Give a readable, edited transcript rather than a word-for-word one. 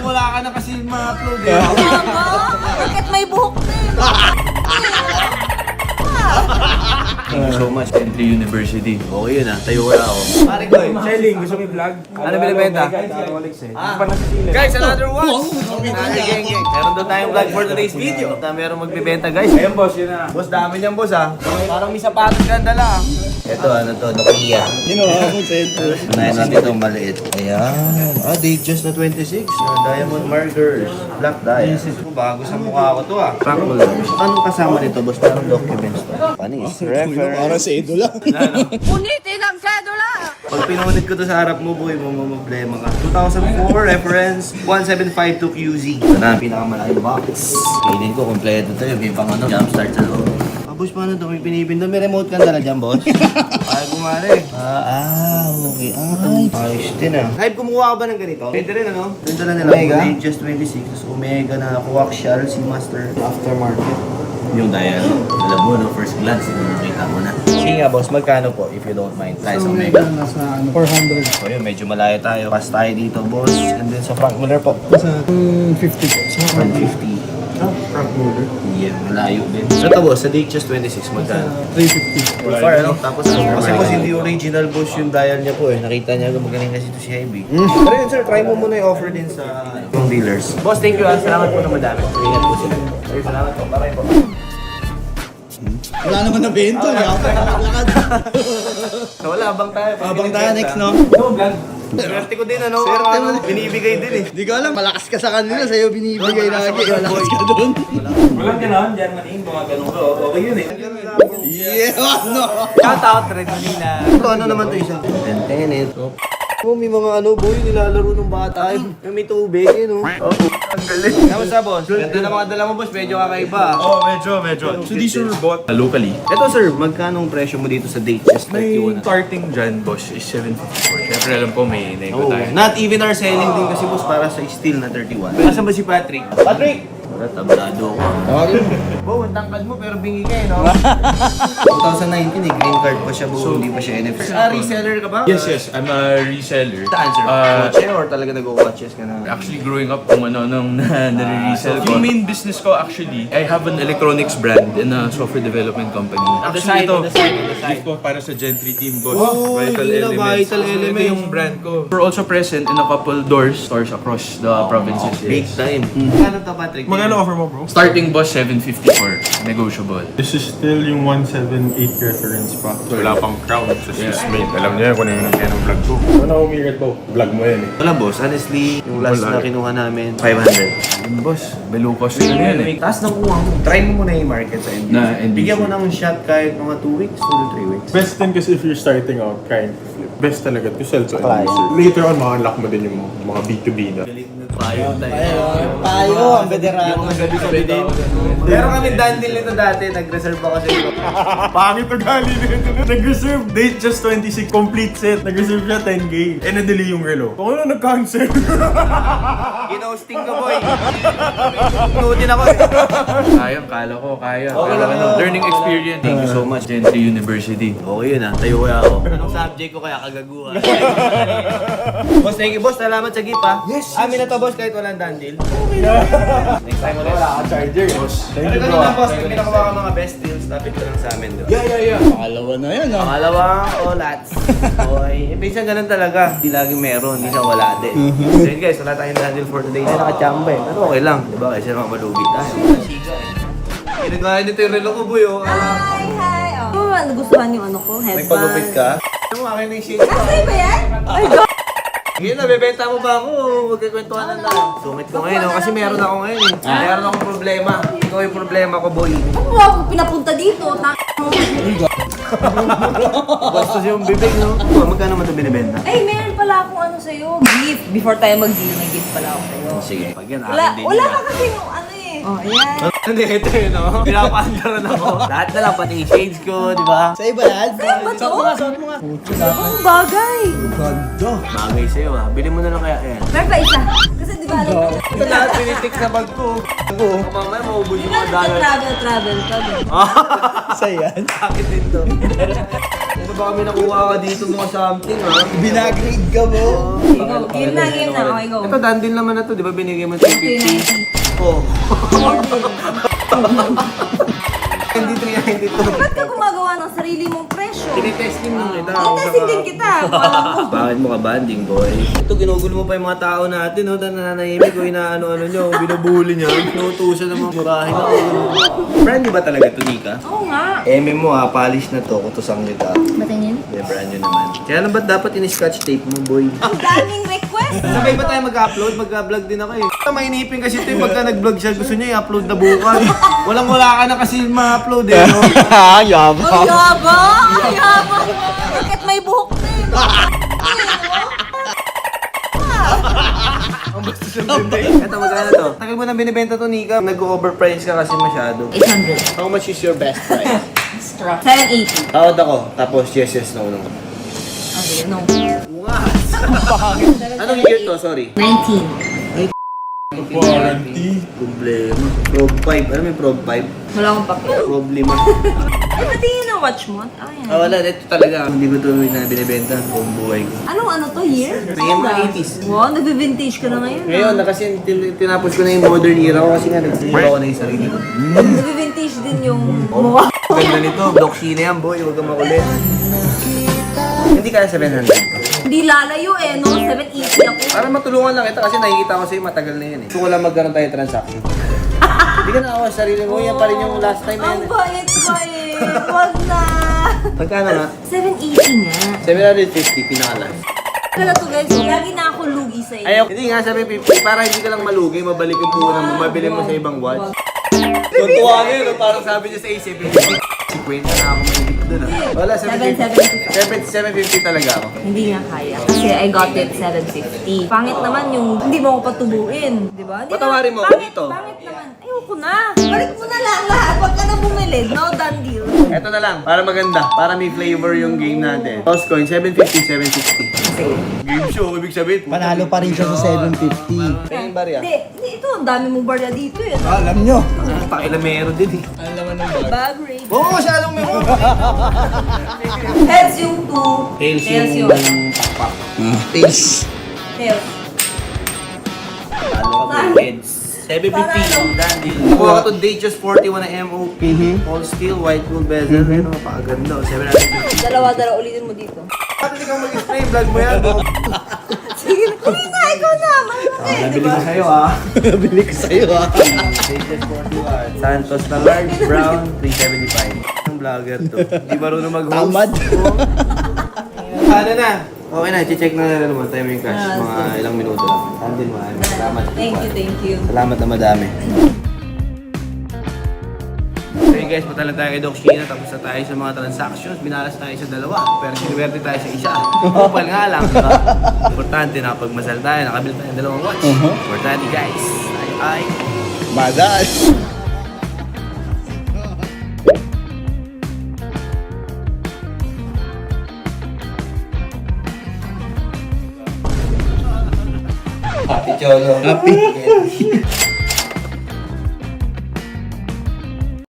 wala ka na kasi ma-upload eh. Tama! Bakit may buhok na yun? Thank you so much, Entry University. Okay yun ah, tayo wala ako. Pare ko eh. Shelling, gusto mo i-vlog? Ano binibenta? Guys, another one! Geng. Meron doon tayong vlog for today's video. Meron magbibenta guys. Ayun boss, yun na. Boss, dami niyan boss ah. Parang may sapatos ka dala ah. Ito ano to, Nokia. Ginawa akong center. Unahin natin itong maliit. Ayan. Date just na 26. Diamond markers. Black dice. Bago sa mukha ko to ah. Frank mo lang. Anong kasama nito boss? Parang documents to. Panis. Para sa idol lang. Punitin ang sedula! Pag pinunit ko to sa harap mo, boy, problema ka. 2004, reference 1752 QZ. Ito na, pinakamalaking box. Kainin ko, kompleto to yun. May pang ano, jumpstart sa loob. Boss, paano ito? May pinipinda. May remote ka dala dyan, boss? Ay, gumari. Okay. Ayos din ah. Hype, kumuha ka ba ng ganito? Pwede rin ano? Ganda na nila. Omega? Just 26. Omega na coaxial, Seamaster, aftermarket. Yung dial. Alam mo, no? First glance, nakita mo na. Sige nga, boss. Magkano po, if you don't mind? Price Omega. Nasa 400. So yun, medyo malayo tayo. Pass tayo dito, boss. And then sa Frank Muller po. Nasa 50 po. 150. Frank Muller. Yeah, malayo din. Ito boss, sa date just 26, magkano? 350. Far, ano? Tapos kasi boss, hindi original boss yung dial niya po eh. Nakita niya magaling kasi ito si Heavy. Pero yun sir, try mo muna i-offer din sa yung dealers. Boss, thank you ah. Salamat po na madami. Ingat po sila. Sir, salamat po. Bye po. Wala naman na bento. Lakad. So wala, abang tayo. Abang tayo next, no? Swerte ko din ano. Swerte mo din. Binibigay din eh. Di ko alam, malakas ka sa kanila, sa'yo binibigay lagi. Malakas ka doon. Walang gano'n, Germany, mga ganun ko. Okay yun eh. Yeah, ano? Shout out, Red Manila. Ito ano naman to isa? Tenet. Oh, may mga ano boy, nilalaro ng bata yun. May tubig yun, no? Oh, ang galing. Kamusta, boss? Ganda na mga dala mo, boss. Medyo kakaiba. Oh, medyo. So these were bought locally. Ito, sir, magkano ang presyo mo dito sa date? Just May 31. starting dyan, boss, is 754. Siyempre alam ko may nego Oh, tayo. not even our selling din kasi, boss, para sa steel na 31. Asan ba si Patrick? Patrick! Wala, tablado ko. Bo, ang tangkad mo pero bingi ka eh, no? 2019 eh, green card pa siya, bo. Hindi pa siya NFC. Reseller ka ba? Yes. I'm a reseller. Saan, sir? Kotse or talaga nag-watches ka na? Actually, growing up kung ano nung nare-resell ko. Yung main business ko actually, I have an electronics brand and a software development company. Actually, ito, gift ko para sa Gentry team ko. Oh, Vital yun na, Elements. Vital So, ito Elements. yung brand ko. We're also present in a couple stores across the provinces. Big Yes. time. Kano to, Patrick? Magkano offer mo, bro? Starting boss 754, negotiable. This is still yung 178 reference pa. So, wala pang crown sa Swiss made. Alam niya kung ano yung nangyay ng vlog ko. Ano umigat po? Vlog mo yan eh. Wala, boss. Honestly, yung last Wala. na kinuha namin, 500. Boss, below cost yun yan eh. Taas ng kuha mo. Try mo muna yung market sa NBC. Na NBC. Bigyan mo ng shot kahit mga 2 weeks, 2 to 3 weeks. Best din kasi if you're starting out, trying to flip. Best talaga to sell to end Client. user. Later on, maka-unlock mo din yung mga B2B na. Payo Payo, ang veterano. Meron kami dandil nito dati, nag-reserve ako sa iyo. Pangit ang gali nito. Nag-reserve date just 26, complete set. Nag-reserve siya 10K. Eh, nadali yung relo. Kung ano nag-cancel. Ginosting ka, boy. Nutin ako eh. Kaya, kala ko, kaya. Okay Pero lang ano, yun. learning experience. Thank you so much. Gentry University. Okay yun ah, tayo kaya ako. Anong subject ko kaya kagaguhan? Boss, thank you. Boss, salamat sa gift ah. Yes. Amin na to, boss, kahit walang dandil. Next time ulit. Wala ka charger. Boss. Thank you, Ano bro. na, boss, pag nakakuha ka mga best deals, lapit ko lang sa amin. Diba? Pangalawa na yan, ah. Pangalawang olats. Boy, minsan ganun talaga. Hindi laging meron, minsan wala din. So yun guys, wala tayong dandil for today. Hindi nakachamba eh. Pero okay lang, diba? Kasi naman malugi tayo. Siga eh. Ginagawa nito yung relo ko, boy. Oh. Hi! Oh, nagustuhan yung ano ko, headband. Nagpagupit ka? Ano akin na yung shade ko? Ay, ba yan? Ay, God! Ngayon, nabibenta mo ba ako? Magkikwentuhan na lang. Sungit ko ngayon, oh, kasi meron ako ngayon eh. Meron akong problema. Ikaw yung problema ko, boy. Ano mo ako pinapunta dito? Bastos yung bibig, no? Magkano mo ito binibenta? Ay, meron pala akong ano sa'yo. Gift. Before tayo mag-deal, may gift pala ako sa'yo. Sige. Pag yan, Wala, akin din wala yan. ka kasi yung ano eh. Oh, ayan. Hindi, ito yun, no? Pinapaandaran ako. Lahat na lang, pati yung shades ko, di ba? Sa iba yan? Sa'yo ba to? Suot mo nga. Ang bagay. Ganda. Bagay sa'yo, ha? Bili mo na lang kaya yan. Meron pa isa. Kasi di ba alam ko. Ito lahat pinitik sa bag ko. Mamaya maubos Di yung ba mga dollar. travel ka ba? Saya yan. Bakit din to? Ano ba kami nakuha ka dito mga something ha? Binagrade ka mo. Ikaw, game na. Okay, go. Ito, done din naman na to. Di ba binigay mo 350? Oo. Hindi 392. Ba't ka gumagawa ng sarili mong presyo? Tinitesting mo kita. Tinetesting din kita. Alam mo. Bakit mo ka banding, boy? Ito, ginugulo mo pa yung mga tao natin, no? Nananahimik ko, inaano-ano nyo, binubuli nyo. Inutusan ng mga murahin ako. Brand new ba talaga ito, Nika? Oo nga. Mo ha, polish na to, kutusang kita. Batingin? Yeah, brand new naman. Kaya lang ba't dapat in-scotch tape mo, boy? Ang daming request. Sabay ba tayo mag-upload? Mag-vlog din ako eh. Mainipin kasi ito yung pagka nag-vlog siya, gusto niya i-upload na bukas. Walang-wala ka na kasi ma-upload eh, no? Yabang. Ang yabang! Ang yabang! Bakit may buhok na yun? Ang bastos ng bibig. Ito, magkano to? Tagal mo na binibenta to, Nika. Nag-overprice ka kasi masyado. 800. How much is your best price? Extra. 780. Tawad ako, tapos yes, no. Okay, no. Anong year to? Sorry. 19. Warranty. Problema. Prob 5. Ano may Prob 5? Wala akong papel. Problema. Ay, patingin ng watch mo. Ayan. Wala. Ito talaga. Hindi ko ito na binibenta buong buhay ko. Ano to? Year? May mga 80s. Wow, nag-vintage ka na ngayon. Ngayon, na kasi tinapos ko na yung modern era ko kasi nga nagsigaw ako na yung sarili ko. Nag-vintage din yung mukha. Ganda nito. Block Sheena yan, boy. Huwag kang makulit. Hindi kaya 700. Hindi lalayo eh, no? 780 ako. Para matulungan lang kita kasi nakikita ko sa'yo matagal na yan eh. Gusto ko lang magkaroon tayo transaction. Hindi ka naawa sa sarili mo. Yan pa rin yung last time na Ang yan. bait ba eh. Wag na. Magkano nga? 780 nga. 750 pinakalas. Kala to guys, lagi na ako lugi sa iyo. Ayaw. Hindi nga 750 para hindi ka lang malugi. Mabalik yung puhunan mo. Mabili mo sa ibang watch. Tuntua nga yun. Parang sabi niya sa isip. 50 na ako maligit doon ah. Wala, 750 talaga ako. Hindi nga kaya. Kasi I got it 750. Pangit naman yung hindi mo ako patubuin. Di ba? Di ba? Patawarin mo ako Pangit- dito. Pangit naman. Ayoko na. Balik mo na lang lahat. Pag ka na bumili, no done deal. Eto na lang. Para maganda. Para may flavor yung game natin. Toss coin, 750, 760. Game show, ibig sabihin. Panalo pa rin siya sa 750. Tingin barya. Hindi, ito. Ang dami mong barya dito eh. Alam nyo. Pakilamero din eh. Bag rate. Oo, masyadong meron. Heads yung 2. Tails yung pakpak. Tails. Tails. Talo ka ba? Heads. 750. Done deal. Kuha ko to date just 41 na MOP. All steel, white gold bezel. Ano, napakaganda. 750. Dalawa-dalawa ulitin mo dito. Bakit ikaw mag-explain? Vlog mo yan. Sige, kunin na. Ikaw na. Marunong eh, di Nabili ba? ko sa'yo ah. Nabili ko sa'yo ah. Date just 41. Santos na large, brown, 375. Ang vlogger to. Di marunong mag-host. Tamad. Ano na? Okay na, check na naman tayo yung cash. Mga ilang minuto lang. Andin mo. Salamat. Thank you. Salamat na madami. So yun guys, punta lang tayo kay Doc Sheena. Tapos na tayo sa mga transactions. Binalas tayo sa dalawa. Pero sinuwerte tayo sa isa. Kupal nga lang. Diba? Importante na pagmasal tayo. Nakabili tayo ng dalawang watch. Importante guys. Tayo ay... Madas. Happy Cholo. Happy.